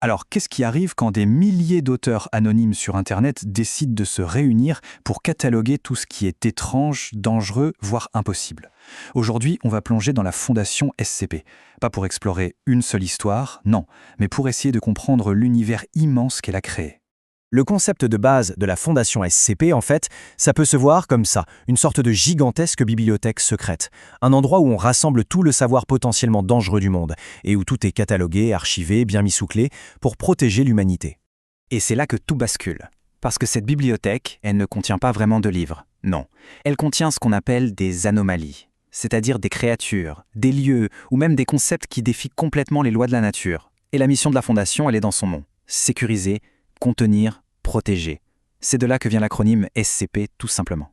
Alors, qu'est-ce qui arrive quand des milliers d'auteurs anonymes sur Internet décident de se réunir pour cataloguer tout ce qui est étrange, dangereux, voire impossible? Aujourd'hui, on va plonger dans la fondation SCP. Pas pour explorer une seule histoire, non, mais pour essayer de comprendre l'univers immense qu'elle a créé. Le concept de base de la fondation SCP, en fait, ça peut se voir comme ça, une sorte de gigantesque bibliothèque secrète, un endroit où on rassemble tout le savoir potentiellement dangereux du monde, et où tout est catalogué, archivé, bien mis sous clé, pour protéger l'humanité. Et c'est là que tout bascule. Parce que cette bibliothèque, elle ne contient pas vraiment de livres. Non. Elle contient ce qu'on appelle des anomalies, c'est-à-dire des créatures, des lieux, ou même des concepts qui défient complètement les lois de la nature. Et la mission de la fondation, elle est dans son nom. Sécuriser, contenir, protéger. C'est de là que vient l'acronyme SCP, tout simplement.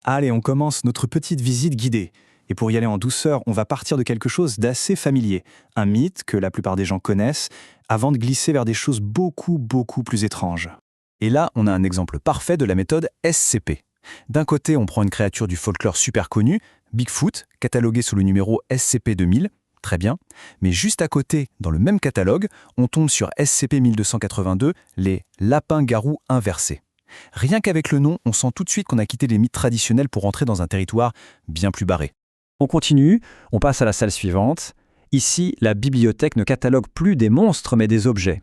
Allez, on commence notre petite visite guidée. Et pour y aller en douceur, on va partir de quelque chose d'assez familier, un mythe que la plupart des gens connaissent, avant de glisser vers des choses beaucoup plus étranges. Et là, on a un exemple parfait de la méthode SCP. D'un côté, on prend une créature du folklore super connue, Bigfoot, cataloguée sous le numéro SCP-2000, très bien, mais juste à côté, dans le même catalogue, on tombe sur SCP-1282, les lapins-garous inversés. Rien qu'avec le nom, on sent tout de suite qu'on a quitté les mythes traditionnels pour entrer dans un territoire bien plus barré. On continue, on passe à la salle suivante. Ici, la bibliothèque ne catalogue plus des monstres mais des objets.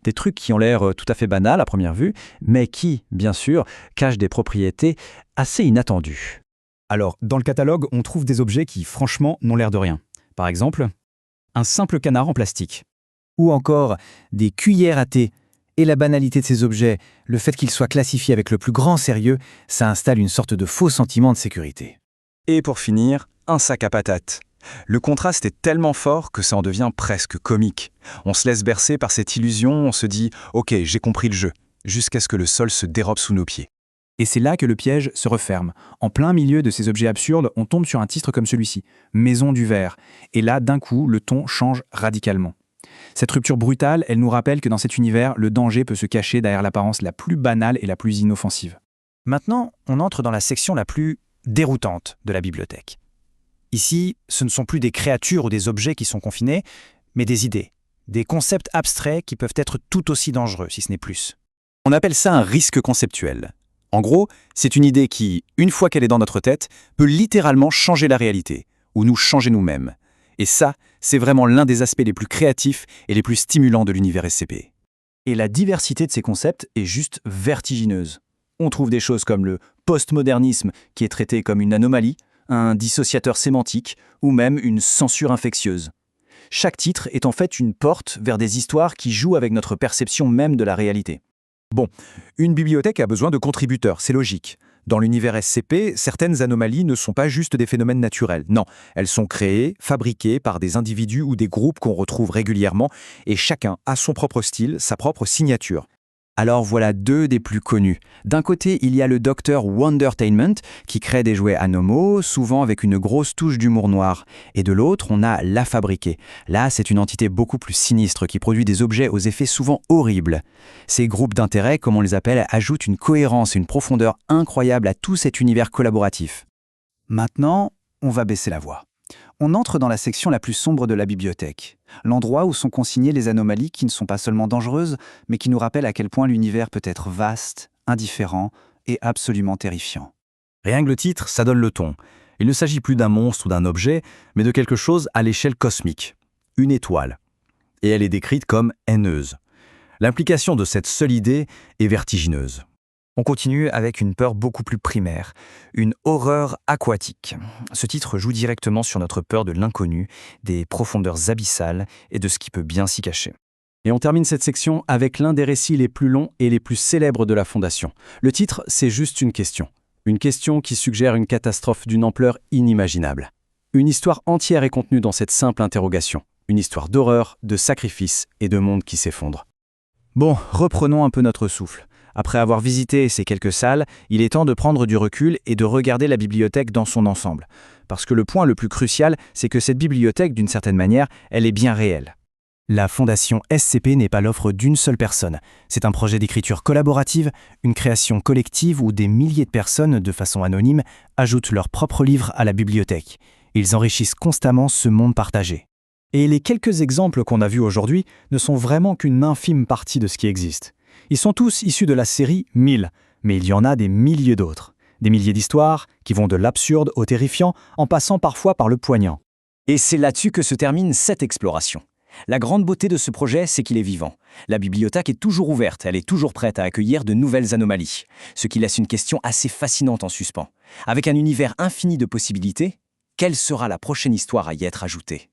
Des trucs qui ont l'air tout à fait banals à première vue, mais qui, bien sûr, cachent des propriétés assez inattendues. Alors, dans le catalogue, on trouve des objets qui, franchement, n'ont l'air de rien. Par exemple, un simple canard en plastique. Ou encore des cuillères à thé. Et la banalité de ces objets, le fait qu'ils soient classifiés avec le plus grand sérieux, ça installe une sorte de faux sentiment de sécurité. Et pour finir, un sac à patates. Le contraste est tellement fort que ça en devient presque comique. On se laisse bercer par cette illusion, on se dit « Ok, j'ai compris le jeu », jusqu'à ce que le sol se dérobe sous nos pieds. Et c'est là que le piège se referme. En plein milieu de ces objets absurdes, on tombe sur un titre comme celui-ci, Maison du Verre. Et là, d'un coup, le ton change radicalement. Cette rupture brutale, elle nous rappelle que dans cet univers, le danger peut se cacher derrière l'apparence la plus banale et la plus inoffensive. Maintenant, on entre dans la section la plus déroutante de la bibliothèque. Ici, ce ne sont plus des créatures ou des objets qui sont confinés, mais des idées, des concepts abstraits qui peuvent être tout aussi dangereux, si ce n'est plus. On appelle ça un risque conceptuel. En gros, c'est une idée qui, une fois qu'elle est dans notre tête, peut littéralement changer la réalité, ou nous changer nous-mêmes. Et ça, c'est vraiment l'un des aspects les plus créatifs et les plus stimulants de l'univers SCP. Et la diversité de ces concepts est juste vertigineuse. On trouve des choses comme le postmodernisme qui est traité comme une anomalie, un dissociateur sémantique ou même une censure infectieuse. Chaque titre est en fait une porte vers des histoires qui jouent avec notre perception même de la réalité. Bon, une bibliothèque a besoin de contributeurs, c'est logique. Dans l'univers SCP, certaines anomalies ne sont pas juste des phénomènes naturels. Non, elles sont créées, fabriquées par des individus ou des groupes qu'on retrouve régulièrement, et chacun a son propre style, sa propre signature. Alors voilà deux des plus connus. D'un côté, il y a le Dr Wondertainment, qui crée des jouets anomaux, souvent avec une grosse touche d'humour noir. Et de l'autre, on a La Fabriquée. Là, c'est une entité beaucoup plus sinistre qui produit des objets aux effets souvent horribles. Ces groupes d'intérêt, comme on les appelle, ajoutent une cohérence et une profondeur incroyable à tout cet univers collaboratif. Maintenant, on va baisser la voix. On entre dans la section la plus sombre de la bibliothèque, l'endroit où sont consignées les anomalies qui ne sont pas seulement dangereuses, mais qui nous rappellent à quel point l'univers peut être vaste, indifférent et absolument terrifiant. Rien que le titre, ça donne le ton. Il ne s'agit plus d'un monstre ou d'un objet, mais de quelque chose à l'échelle cosmique. Une étoile. Et elle est décrite comme haineuse. L'implication de cette seule idée est vertigineuse. On continue avec une peur beaucoup plus primaire, une horreur aquatique. Ce titre joue directement sur notre peur de l'inconnu, des profondeurs abyssales et de ce qui peut bien s'y cacher. Et on termine cette section avec l'un des récits les plus longs et les plus célèbres de la Fondation. Le titre, c'est juste une question. Une question qui suggère une catastrophe d'une ampleur inimaginable. Une histoire entière est contenue dans cette simple interrogation. Une histoire d'horreur, de sacrifice et de monde qui s'effondre. Bon, reprenons un peu notre souffle. Après avoir visité ces quelques salles, il est temps de prendre du recul et de regarder la bibliothèque dans son ensemble. Parce que le point le plus crucial, c'est que cette bibliothèque, d'une certaine manière, elle est bien réelle. La Fondation SCP n'est pas l'offre d'une seule personne. C'est un projet d'écriture collaborative, une création collective où des milliers de personnes, de façon anonyme, ajoutent leurs propres livres à la bibliothèque. Ils enrichissent constamment ce monde partagé. Et les quelques exemples qu'on a vus aujourd'hui ne sont vraiment qu'une infime partie de ce qui existe. Ils sont tous issus de la série 1000, mais il y en a des milliers d'autres. Des milliers d'histoires qui vont de l'absurde au terrifiant, en passant parfois par le poignant. Et c'est là-dessus que se termine cette exploration. La grande beauté de ce projet, c'est qu'il est vivant. La bibliothèque est toujours ouverte, elle est toujours prête à accueillir de nouvelles anomalies, ce qui laisse une question assez fascinante en suspens. Avec un univers infini de possibilités, quelle sera la prochaine histoire à y être ajoutée ?